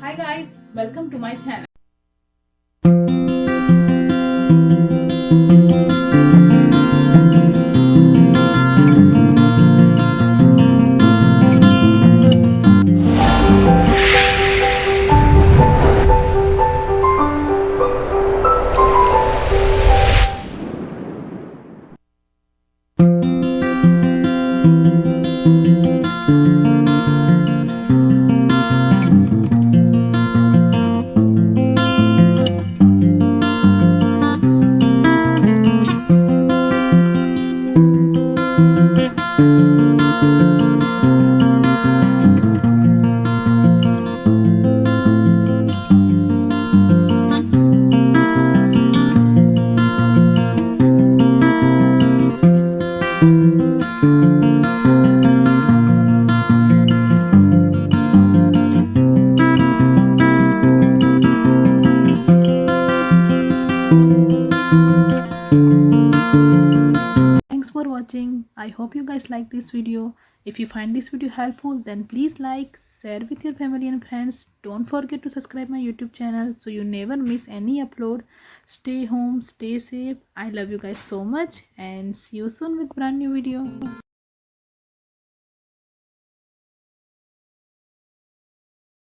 Hi guys, welcome to my channel. Thanks for watching. I hope you guys like this video. If you find this video helpful, then please like, share with your family and friends. Don't forget to subscribe my YouTube channel so you never miss any upload. Stay home, stay safe. I love you guys so much and see you soon with brand new video.